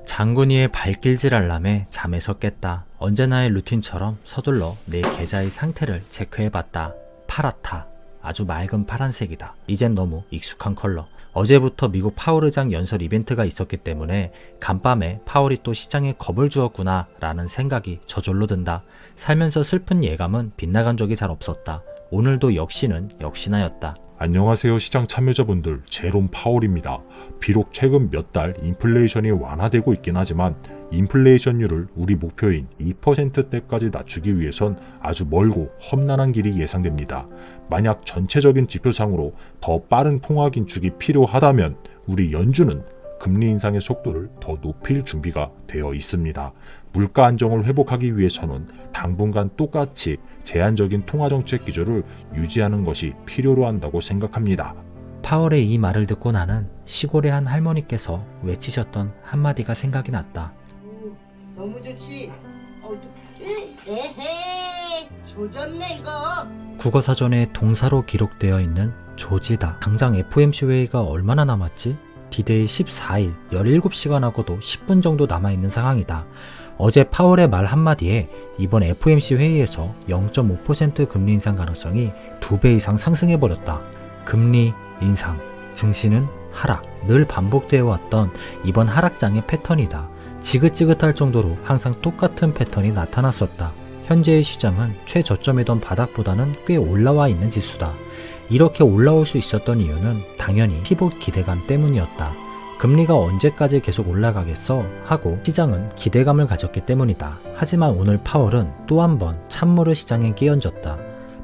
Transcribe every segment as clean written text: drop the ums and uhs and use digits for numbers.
장군이의 발길질 알람에 잠에서 깼다. 언제나의 루틴처럼 서둘러 내 계좌의 상태를 체크해봤다. 파랗다. 아주 맑은 파란색이다. 이젠 너무 익숙한 컬러. 어제부터 미국 파월의장 연설 이벤트가 있었기 때문에 간밤에 파월이 또 시장에 겁을 주었구나 라는 생각이 저절로 든다. 살면서 슬픈 예감은 빗나간 적이 잘 없었다. 오늘도 역시나였다. 안녕하세요 시장 참여자분들, 제롬 파월입니다. 비록 최근 몇 달 인플레이션이 완화되고 있긴 하지만 인플레이션율을 우리 목표인 2%대까지 낮추기 위해선 아주 멀고 험난한 길이 예상됩니다. 만약 전체적인 지표상으로 더 빠른 통화 긴축이 필요하다면 우리 연준은 금리 인상의 속도를 더 높일 준비가 되어 있습니다. 물가 안정을 회복하기 위해서는 당분간 똑같이 제한적인 통화정책 기조를 유지하는 것이 필요로 한다고 생각합니다. 파월의 이 말을 듣고 나는 시골의 한 할머니께서 외치셨던 한마디가 생각이 났다. 너무 좋지? 어떡해? 에헤이, 조졌네 이거. 국어사전에 동사로 기록되어 있는 조지다. 당장 FOMC 회의가 얼마나 남았지? 디데이 14일, 17시간하고도 10분 정도 남아있는 상황이다. 어제 파월의 말 한마디에 이번 FOMC 회의에서 0.5% 금리 인상 가능성이 2배 이상 상승해버렸다. 금리 인상, 증시는 하락, 늘 반복되어 왔던 이번 하락장의 패턴이다. 지긋지긋할 정도로 항상 똑같은 패턴이 나타났었다. 현재의 시장은 최저점이던 바닥보다는 꽤 올라와 있는 지수다. 이렇게 올라올 수 있었던 이유는 당연히 피봇 기대감 때문이었다. 금리가 언제까지 계속 올라가겠어? 하고 시장은 기대감을 가졌기 때문이다. 하지만 오늘 파월은 또 한 번 찬물을 시장에 끼얹었다.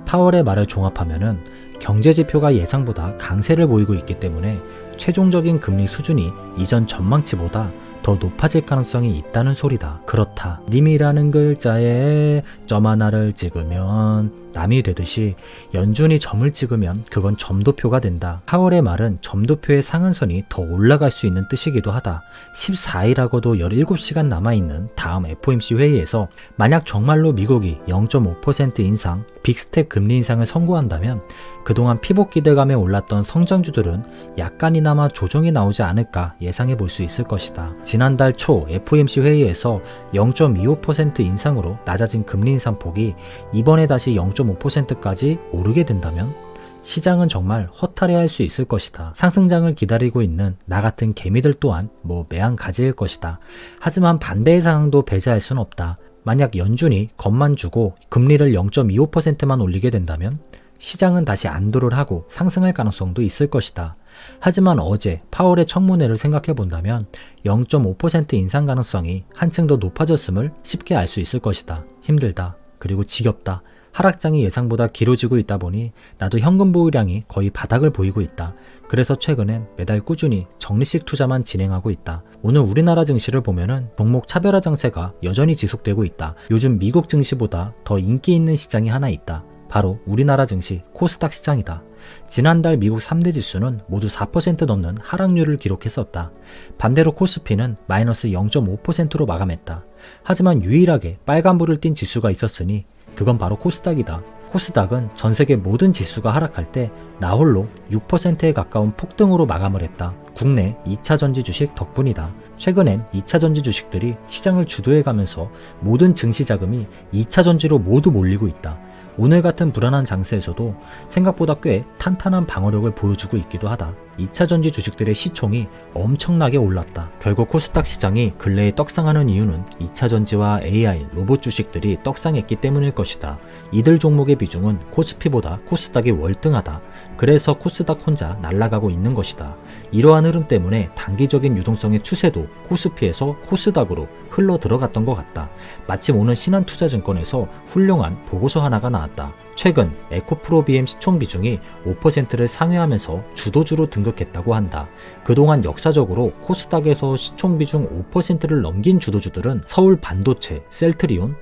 파월의 말을 종합하면은 경제지표가 예상보다 강세를 보이고 있기 때문에 최종적인 금리 수준이 이전 전망치보다 더 높아질 가능성이 있다는 소리다. 그렇다. 님이라는 글자에 점 하나를 찍으면 남이 되듯이 연준이 점을 찍으면 그건 점도표가 된다. 파월의 말은 점도표의 상한선이 더 올라갈 수 있는 뜻이기도 하다. 14일하고도 17시간 남아있는 다음 FOMC 회의에서 만약 정말로 미국이 0.5% 인상, 빅스텝 금리 인상을 선고한다면 그동안 피봇 기대감에 올랐던 성장주들은 약간이나마 조정이 나오지 않을까 예상해 볼 수 있을 것이다. 지난달 초 FOMC 회의에서 0.25% 인상으로 낮아진 금리 인상 폭이 이번에 다시 0.5%까지 오르게 된다면 시장은 정말 허탈해할 수 있을 것이다. 상승장을 기다리고 있는 나 같은 개미들 또한 매한가지일 것이다. 하지만 반대의 상황도 배제할 순 없다. 만약 연준이 겁만 주고 금리를 0.25%만 올리게 된다면 시장은 다시 안도를 하고 상승할 가능성도 있을 것이다. 하지만 어제 파월의 청문회를 생각해 본다면 0.5% 인상 가능성이 한층 더 높아졌음을 쉽게 알 수 있을 것이다. 힘들다. 그리고 지겹다. 하락장이 예상보다 길어지고 있다 보니 나도 현금 보유량이 거의 바닥을 보이고 있다. 그래서 최근엔 매달 꾸준히 적리식 투자만 진행하고 있다. 오늘 우리나라 증시를 보면은 종목 차별화 장세가 여전히 지속되고 있다. 요즘 미국 증시보다 더 인기 있는 시장이 하나 있다. 바로 우리나라 증시 코스닥 시장이다. 지난달 미국 3대 지수는 모두 4% 넘는 하락률을 기록했었다. 반대로 코스피는 마이너스 0.5%로 마감했다. 하지만 유일하게 빨간불을 띈 지수가 있었으니 그건 바로 코스닥이다. 코스닥은 전세계 모든 지수가 하락할 때 나홀로 6%에 가까운 폭등으로 마감을 했다. 국내 2차전지 주식 덕분이다. 최근엔 2차전지 주식들이 시장을 주도해가면서 모든 증시 자금이 2차전지로 모두 몰리고 있다. 오늘 같은 불안한 장세에서도 생각보다 꽤 탄탄한 방어력을 보여주고 있기도 하다. 2차전지 주식들의 시총이 엄청나게 올랐다. 결국 코스닥 시장이 근래에 떡상하는 이유는 2차전지와 AI, 로봇 주식들이 떡상했기 때문일 것이다. 이들 종목의 비중은 코스피보다 코스닥이 월등하다. 그래서 코스닥 혼자 날아가고 있는 것이다. 이러한 흐름 때문에 단기적인 유동성의 추세도 코스피에서 코스닥으로 흘러 들어갔던 것 같다. 마침 오늘 신한투자증권에서 훌륭한 보고서 하나가 나왔다. 최근 에코프로비엠 시총 비중이 5%를 상회하면서 주도주로 등극했다고 한다. 그동안 역사적으로 코스닥에서 시총 비중 5%를 넘긴 주도주들은 서울 반도체, 셀트리온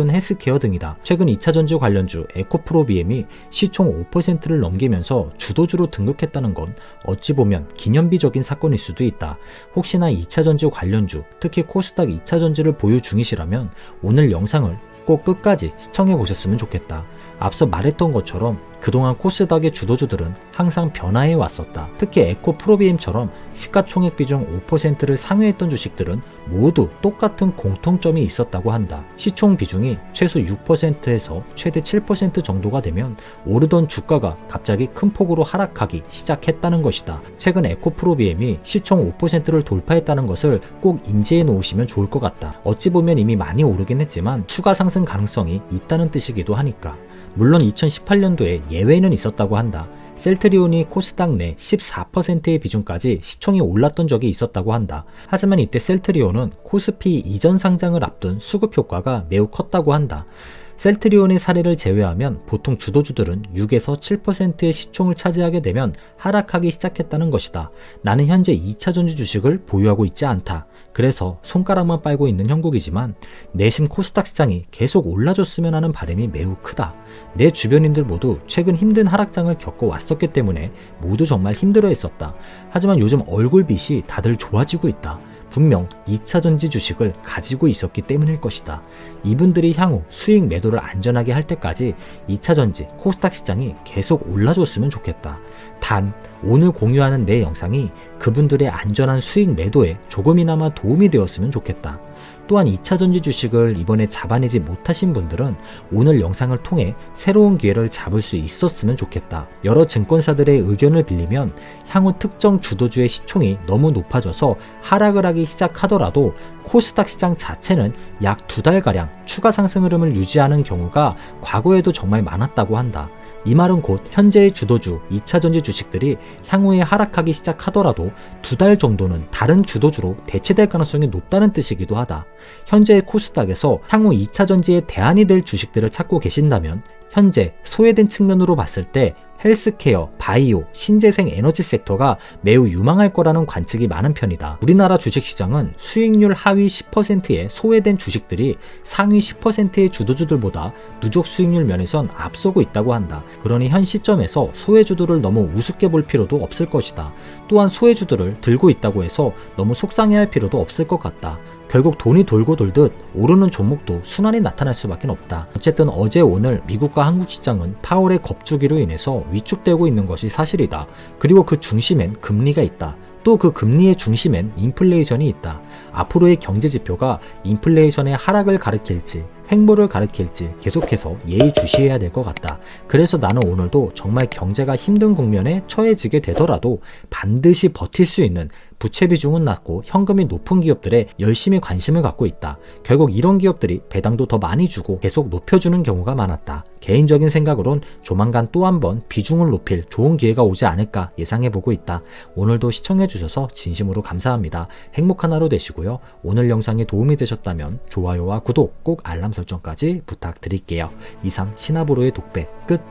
헬스케어 등이다. 최근 2차전지 관련주 에코프로비엠이 시총 5%를 넘기면서 주도주로 등극했다는 건 어찌 보면 기념비적인 사건일 수도 있다. 혹시나 2차전지 관련주, 특히 코스닥 2차전지를 보유 중이시라면 오늘 영상을 꼭 끝까지 시청해 보셨으면 좋겠다. 앞서 말했던 것처럼 그동안 코스닥의 주도주들은 항상 변화해 왔었다. 특히 에코 프로비엠처럼 시가총액 비중 5%를 상회했던 주식들은 모두 똑같은 공통점이 있었다고 한다. 시총 비중이 최소 6%에서 최대 7% 정도가 되면 오르던 주가가 갑자기 큰 폭으로 하락하기 시작했다는 것이다. 최근 에코 프로비엠이 시총 5%를 돌파했다는 것을 꼭 인지해 놓으시면 좋을 것 같다. 어찌 보면 이미 많이 오르긴 했지만 추가 상승 가능성이 있다는 뜻이기도 하니까. 물론 2018년도에 예외는 있었다고 한다. 셀트리온이 코스닥 내 14%의 비중까지 시총이 올랐던 적이 있었다고 한다. 하지만 이때 셀트리온은 코스피 이전 상장을 앞둔 수급 효과가 매우 컸다고 한다. 셀트리온의 사례를 제외하면 보통 주도주들은 6에서 7%의 시총을 차지하게 되면 하락하기 시작했다는 것이다. 나는 현재 2차전지 주식을 보유하고 있지 않다. 그래서 손가락만 빨고 있는 형국이지만 내심 코스닥 시장이 계속 올라줬으면 하는 바람이 매우 크다. 내 주변인들 모두 최근 힘든 하락장을 겪어왔었기 때문에 모두 정말 힘들어했었다. 하지만 요즘 얼굴빛이 다들 좋아지고 있다. 분명 2차전지 주식을 가지고 있었기 때문일 것이다. 이분들이 향후 수익 매도를 안전하게 할 때까지 2차전지 코스닥 시장이 계속 올라줬으면 좋겠다. 단 오늘 공유하는 내 영상이 그분들의 안전한 수익 매도에 조금이나마 도움이 되었으면 좋겠다. 또한 2차전지 주식을 이번에 잡아내지 못하신 분들은 오늘 영상을 통해 새로운 기회를 잡을 수 있었으면 좋겠다. 여러 증권사들의 의견을 빌리면 향후 특정 주도주의 시총이 너무 높아져서 하락을 하기 시작하더라도 코스닥 시장 자체는 약 2달가량 추가 상승 흐름을 유지하는 경우가 과거에도 정말 많았다고 한다. 이 말은 곧 현재의 주도주 2차전지 주식들이 향후에 하락하기 시작하더라도 2달 정도는 다른 주도주로 대체될 가능성이 높다는 뜻이기도 하다. 현재의 코스닥에서 향후 2차전지의 대안이 될 주식들을 찾고 계신다면 현재 소외된 측면으로 봤을 때 헬스케어, 바이오, 신재생 에너지 섹터가 매우 유망할 거라는 관측이 많은 편이다. 우리나라 주식시장은 수익률 하위 10%의 소외된 주식들이 상위 10%의 주도주들보다 누적 수익률 면에선 앞서고 있다고 한다. 그러니 현 시점에서 소외주들을 너무 우습게 볼 필요도 없을 것이다. 또한 소외주들을 들고 있다고 해서 너무 속상해할 필요도 없을 것 같다. 결국 돈이 돌고 돌듯 오르는 종목도 순환이 나타날 수밖에 없다. 어쨌든 어제 오늘 미국과 한국 시장은 파월의 겁주기로 인해서 위축되고 있는 것이 사실이다. 그리고 그 중심엔 금리가 있다. 또 그 금리의 중심엔 인플레이션이 있다. 앞으로의 경제 지표가 인플레이션의 하락을 가리킬지 횡보를 가리킬지 계속해서 예의주시해야 될 것 같다. 그래서 나는 오늘도 정말 경제가 힘든 국면에 처해지게 되더라도 반드시 버틸 수 있는 부채 비중은 낮고 현금이 높은 기업들에 열심히 관심을 갖고 있다. 결국 이런 기업들이 배당도 더 많이 주고 계속 높여주는 경우가 많았다. 개인적인 생각으론 조만간 또 한 번 비중을 높일 좋은 기회가 오지 않을까 예상해보고 있다. 오늘도 시청해주셔서 진심으로 감사합니다. 행복한 하루 되시고요. 오늘 영상이 도움이 되셨다면 좋아요와 구독 꼭 알람 설정까지 부탁드릴게요. 이상 신하브로의 독배 끝.